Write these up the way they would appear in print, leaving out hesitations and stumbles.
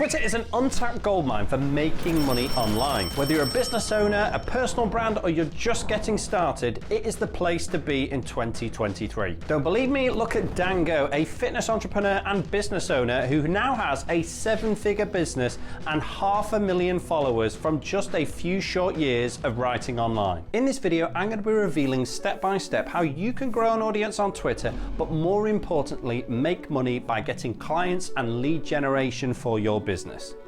Twitter is an untapped goldmine for making money online. Whether you're a business owner, a personal brand, or you're just getting started, it is the place to be in 2023. Don't believe me? Look at Dango, a fitness entrepreneur and business owner who now has a 7-figure business and 500,000 followers from just a few short years of writing online. In this video, I'm going to be revealing step by step how you can grow an audience on Twitter, but more importantly, make money by getting clients and lead generation for your business.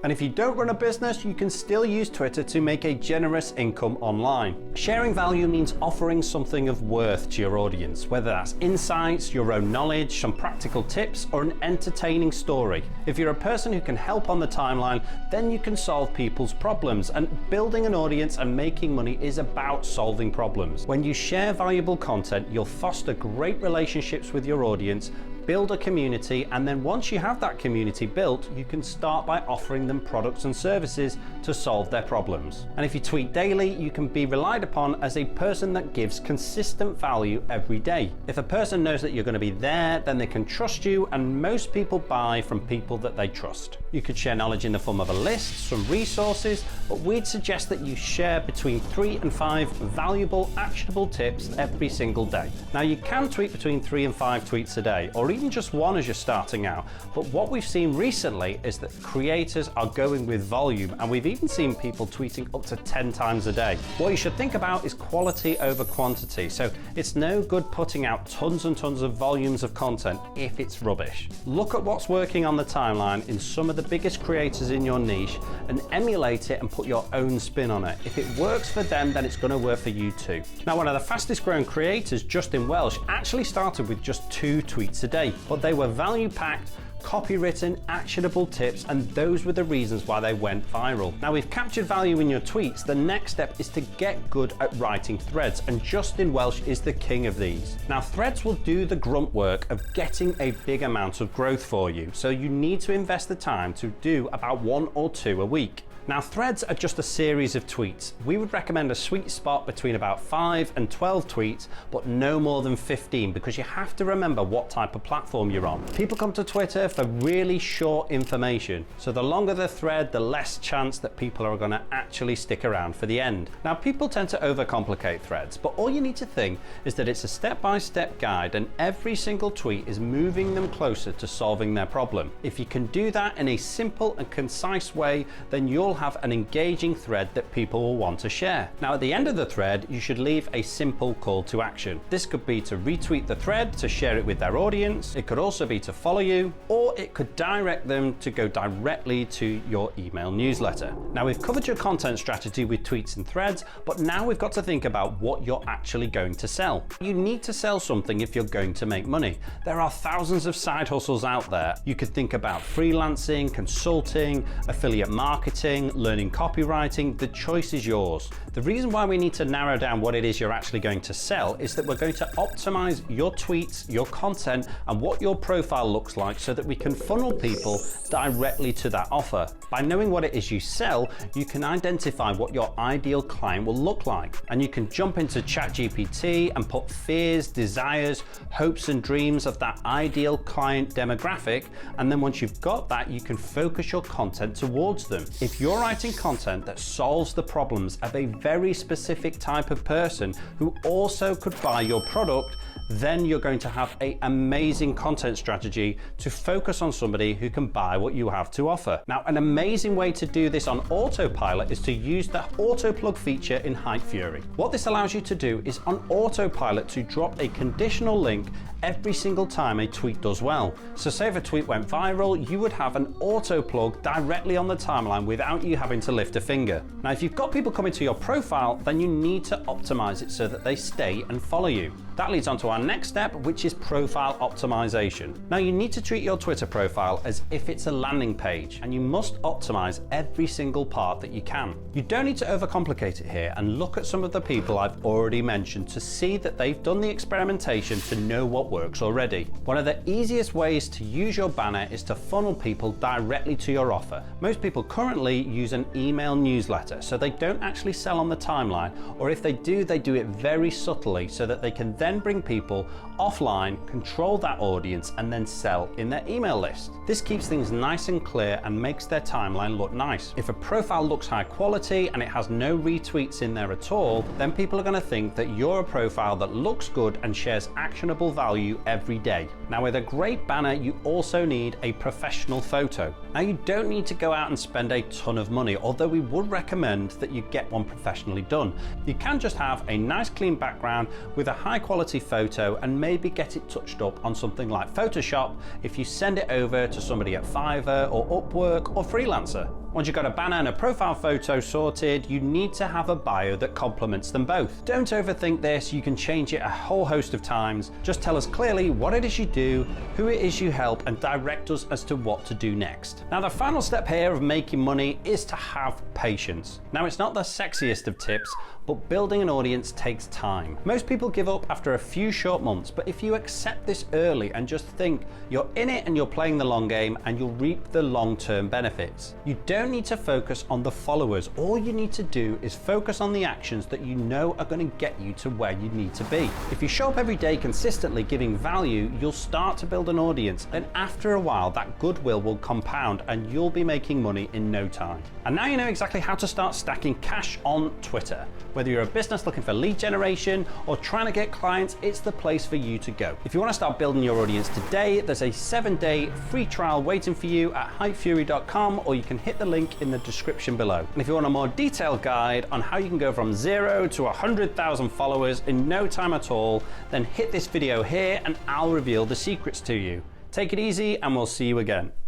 And if you don't run a business, you can still use Twitter to make a generous income online. Sharing value means offering something of worth to your audience, whether that's insights, your own knowledge, some practical tips, or an entertaining story. If you're a person who can help on the timeline, then you can solve people's problems. And building an audience and making money is about solving problems. When you share valuable content, you'll foster great relationships with your audience, build a community, and then once you have that community built, you can start by offering them products and services to solve their problems. And if you tweet daily, you can be relied upon as a person that gives consistent value every day. If a person knows that you're going to be there, then they can trust you, and most people buy from people that they trust. You could share knowledge in the form of a list, some resources, but we'd suggest that you share between 3 and 5 valuable, actionable tips every single day. Now, you can tweet between 3 and 5 tweets a day, or even just one as you're starting out. But what we've seen recently is that creators are going with volume, and we've even seen people tweeting up to 10 times a day. What you should think about is quality over quantity. So it's no good putting out tons and tons of volumes of content if it's rubbish. Look at what's working on the timeline in some of the biggest creators in your niche and emulate it and put your own spin on it. If it works for them, then it's going to work for you too. Now, one of the fastest growing creators, Justin Welsh, actually started with just 2 tweets a day. But they were value-packed, copywritten, actionable tips, and those were the reasons why they went viral. Now, we've captured value in your tweets. The next step is to get good at writing threads, and Justin Welsh is the king of these. Now, threads will do the grunt work of getting a big amount of growth for you, so you need to invest the time to do about 1 or 2 a week. Now, threads are just a series of tweets. We would recommend a sweet spot between about 5 and 12 tweets, but no more than 15, because you have to remember what type of platform you're on. People come to Twitter for really short information, so the longer the thread, the less chance that people are going to actually stick around for the end. Now, people tend to overcomplicate threads, but all you need to think is that it's a step-by-step guide, and every single tweet is moving them closer to solving their problem. If you can do that in a simple and concise way, then you'll have an engaging thread that people will want to share. Now, at the end of the thread, you should leave a simple call to action. This could be to retweet the thread, to share it with their audience. It could also be to follow you, or it could direct them to go directly to your email newsletter. Now, we've covered your content strategy with tweets and threads, but now we've got to think about what you're actually going to sell. You need to sell something if you're going to make money. There are thousands of side hustles out there. You could think about freelancing, consulting, affiliate marketing, learning copywriting. The choice is yours. The reason why we need to narrow down what it is you're actually going to sell is that we're going to optimize your tweets, your content, and what your profile looks like so that we can funnel people directly to that offer. By knowing what it is you sell, you can identify what your ideal client will look like. And you can jump into ChatGPT and put fears, desires, hopes, and dreams of that ideal client demographic. And then once you've got that, you can focus your content towards them. If you're writing content that solves the problems of a very specific type of person who also could buy your product, then you're going to have an amazing content strategy to focus on somebody who can buy what you have to offer. Now, an amazing way to do this on autopilot is to use the auto plug feature in HypeFury. What this allows you to do is on autopilot to drop a conditional link every single time a tweet does well. So say if a tweet went viral, you would have an auto plug directly on the timeline without you having to lift a finger. Now, if you've got people coming to your profile, then you need to optimize it so that they stay and follow you. That leads on to our next step, which is profile optimization. Now, you need to treat your Twitter profile as if it's a landing page, and you must optimize every single part that you can. You don't need to overcomplicate it here, and look at some of the people I've already mentioned to see that they've done the experimentation to know what works already. One of the easiest ways to use your banner is to funnel people directly to your offer. Most people currently use an email newsletter, so they don't actually sell on the timeline, or if they do it very subtly so that they can then bring people offline, control that audience, and then sell in their email list. This keeps things nice and clear and makes their timeline look nice. If a profile looks high quality and it has no retweets in there at all, then people are going to think that you're a profile that looks good and shares actionable value every day. Now, with a great banner, you also need a professional photo. Now, you don't need to go out and spend a ton of money, although we would recommend that you get one professionally done. You can just have a nice clean background with a high quality photo and maybe get it touched up on something like Photoshop if you send it over to somebody at Fiverr or Upwork or Freelancer. Once you've got a banner and a profile photo sorted, you need to have a bio that complements them both. Don't overthink this, you can change it a whole host of times. Just tell us clearly what it is you do, who it is you help, and direct us as to what to do next. Now, the final step here of making money is to have patience. Now, it's not the sexiest of tips, but building an audience takes time. Most people give up after a few short months, but if you accept this early and just think you're in it and you're playing the long game, and you'll reap the long-term benefits. You don't need to focus on the followers. All you need to do is focus on the actions that you know are going to get you to where you need to be. If you show up every day consistently giving value, you'll start to build an audience, and after a while that goodwill will compound and you'll be making money in no time. And now you know exactly how to start stacking cash on Twitter. Whether you're a business looking for lead generation or trying to get clients, it's the place for you to go. If you want to start building your audience today, there's a 7-day free trial waiting for you at hypefury.com, or you can hit the link in the description below. And if you want a more detailed guide on how you can go from 0 to 100,000 followers in no time at all, then hit this video here and I'll reveal the secrets to you. Take it easy and we'll see you again.